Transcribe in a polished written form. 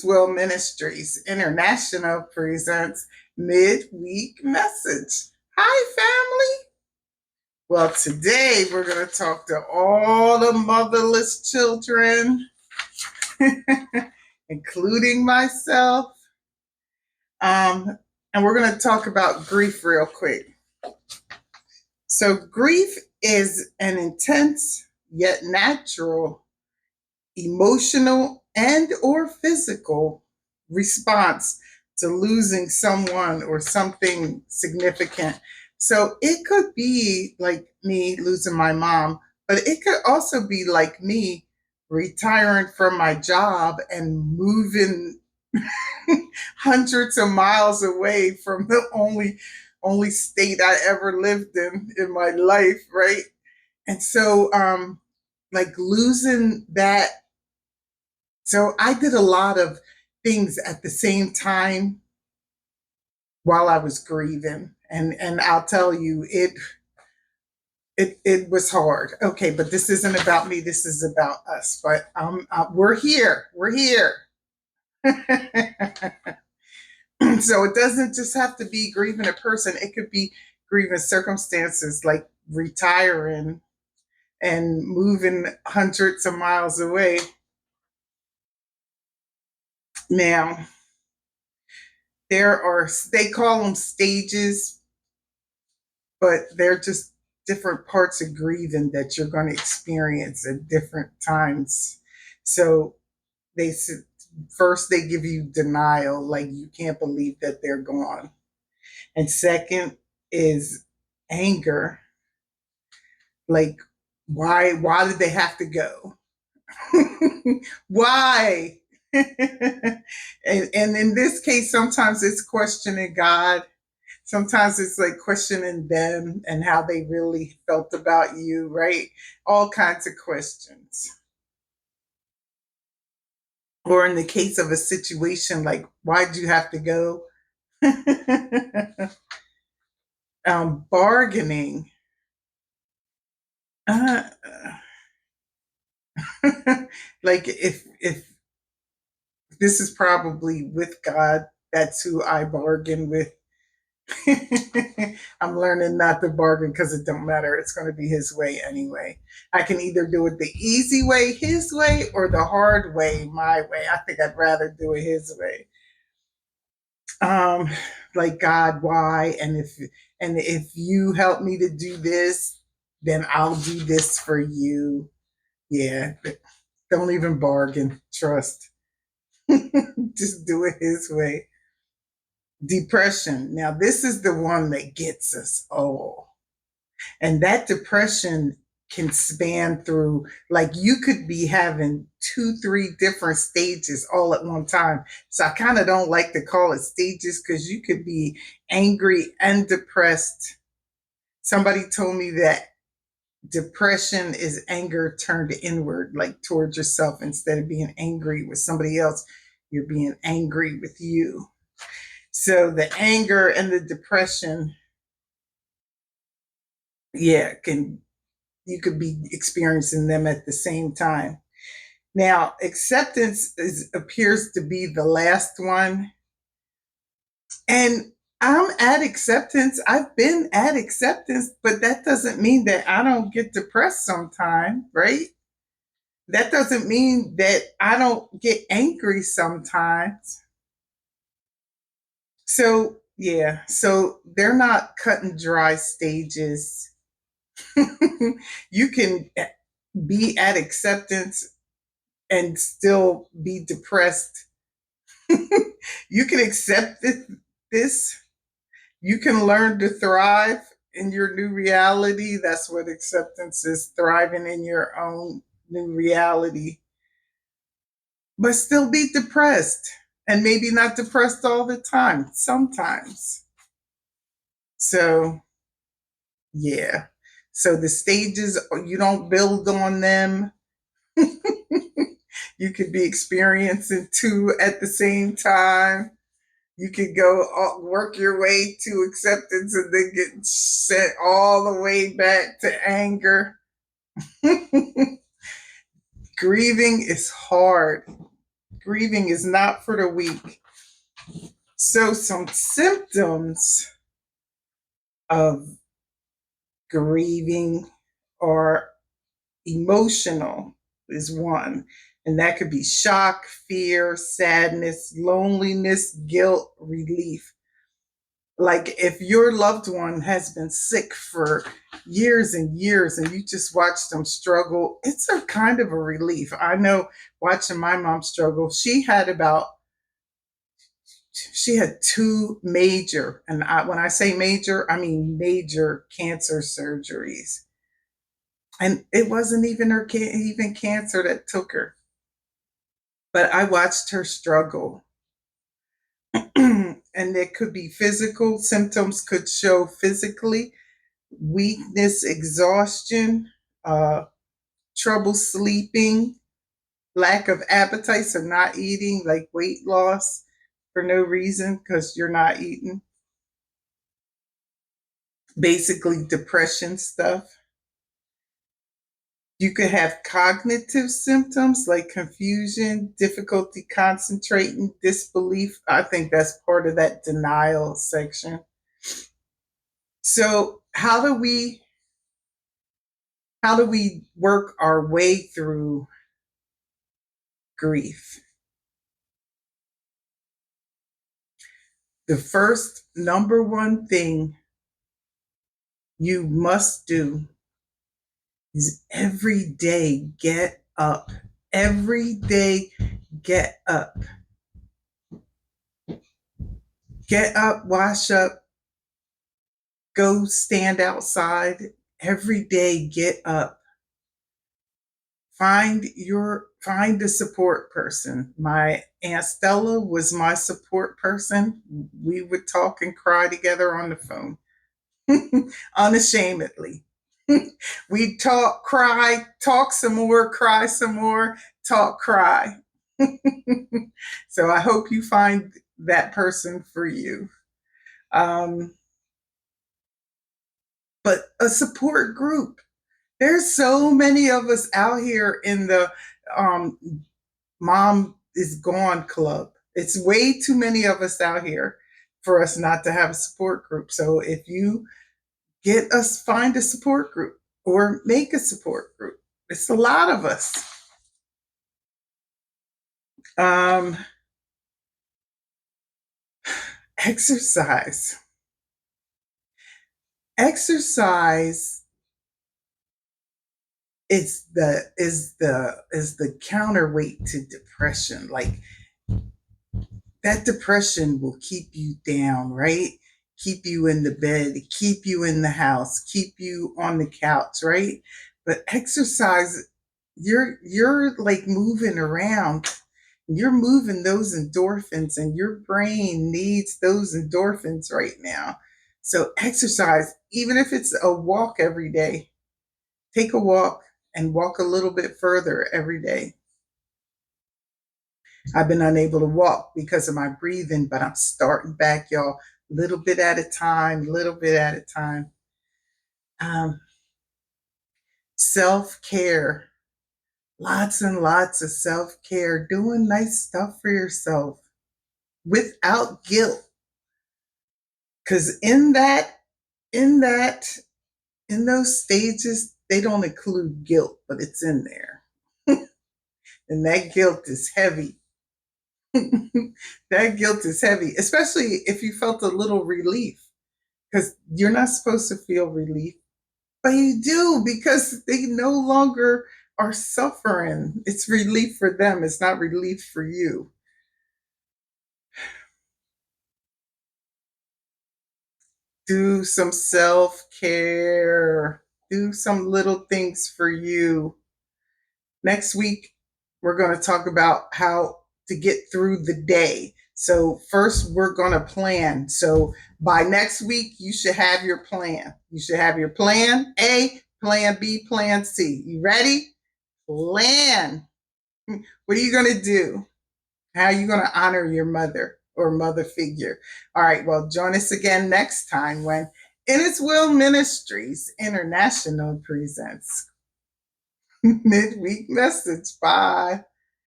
Will Ministries International presents Midweek Message. Hi, family. Well, today we're going to talk to all the motherless children, including myself. And we're going to talk about grief real quick. So, grief is an intense yet natural emotional and or physical response to losing someone or something significant. So it could be like me losing my mom, but it could also be like me retiring from my job and moving hundreds of miles away from the only state I ever lived in my life, right? And so like losing that. So I did a lot of things at the same time while I was grieving. And I'll tell you, it was hard. Okay, but this isn't about me. This is about us. But we're here. We're here. So it doesn't just have to be grieving a person. It could be grieving circumstances like retiring and moving hundreds of miles away. Now, they call them stages, but they're just different parts of grieving that you're going to experience at different times. So they first they give you denial, like you can't believe that they're gone. And second is anger, like why did they have to go? Why? and in this case, sometimes it's questioning God. Sometimes it's like questioning them and how they really felt about you, right? All kinds of questions. Or in the case of a situation like, why'd you have to go? Bargaining. Uh, like if this is probably with God, that's who I bargain with. I'm learning not to bargain because it don't matter. It's going to be his way anyway. I can either do it the easy way, his way, or the hard way, my way. I think I'd rather do it his way. Um, like God, why? And if you help me to do this, then I'll do this for you. Yeah, don't even bargain. Trust. Just do it his way. Depression. Now, this is the one that gets us all. And that depression can span through, like, you could be having two, three different stages all at one time. So I kind of don't like to call it stages because you could be angry and depressed. Somebody told me that depression is anger turned inward, like towards yourself. Instead of being angry with somebody else, you're being angry with you. So the anger and the depression, yeah, you could be experiencing them at the same time. Now, acceptance appears to be the last one. And I'm at acceptance. I've been at acceptance, but that doesn't mean that I don't get depressed sometime, right? That doesn't mean that I don't get angry sometimes. So, yeah, so they're not cut and dry stages. You can be at acceptance and still be depressed. You can accept this. You can learn to thrive in your new reality. That's what acceptance is, thriving in your own new reality, but still be depressed. And maybe not depressed all the time, sometimes. So, yeah. So the stages, you don't build on them. You could be experiencing two at the same time. You could go work your way to acceptance and then get sent all the way back to anger. Grieving is hard. grieving is not for the weak. So some symptoms of grieving are emotional is one. And that could be shock, fear, sadness, loneliness, guilt, relief. Like if your loved one has been sick for years and years and you just watch them struggle, it's a kind of a relief. I know watching my mom struggle, she had two major, and when I say major, I mean major cancer surgeries. And it wasn't even even cancer that took her. But I watched her struggle. And it could be physical symptoms, could show physically weakness, exhaustion, uh, trouble sleeping, lack of appetite, so not eating, like weight loss for no reason because you're not eating. Basically, depression stuff. You could have cognitive symptoms like confusion, difficulty concentrating, disbelief. I think that's part of that denial section. So, how do we work our way through grief? The first number one thing you must do is every day get up. Every day get up. Get up, wash up, go stand outside. Every day get up. Find a support person. My Aunt Stella was my support person. We would talk and cry together on the phone. Unashamedly. We talk, cry, talk some more, cry some more, talk, cry. So I hope you find that person for you. Um, but a support group. There's so many of us out here in the um, Mom is Gone club. It's way too many of us out here for us not to have a support group. So if you find a support group or make a support group. It's a lot of us. Um, exercise. Exercise is the counterweight to depression. Like that depression will keep you down, right? Keep you in the bed, keep you in the house, keep you on the couch, right? But exercise, you're like moving around. You're moving those endorphins, and your brain needs those endorphins right now. So exercise, even if it's a walk every day, take a walk and walk a little bit further every day. I've been unable to walk because of my breathing, but I'm starting back, y'all, little bit at a time, little bit at a time. Um, Self care, lots and lots of self care, doing nice stuff for yourself without guilt. Because in that, in those stages, they don't include guilt, but it's in there. And that guilt is heavy. That guilt is heavy, especially if you felt a little relief, because you're not supposed to feel relief, but you do because they no longer are suffering. It's relief for them, it's not relief for you. Do some self care, do some little things for you. Next week, we're going to talk about how to get through the day. So, first, we're going to plan. So, by next week, you should have your plan. You should have your plan A, plan B, plan C. You ready? Plan. What are you going to do? How are you going to honor your mother or mother figure? All right, well, join us again next time when In Its Will Ministries International presents Midweek Message. Bye.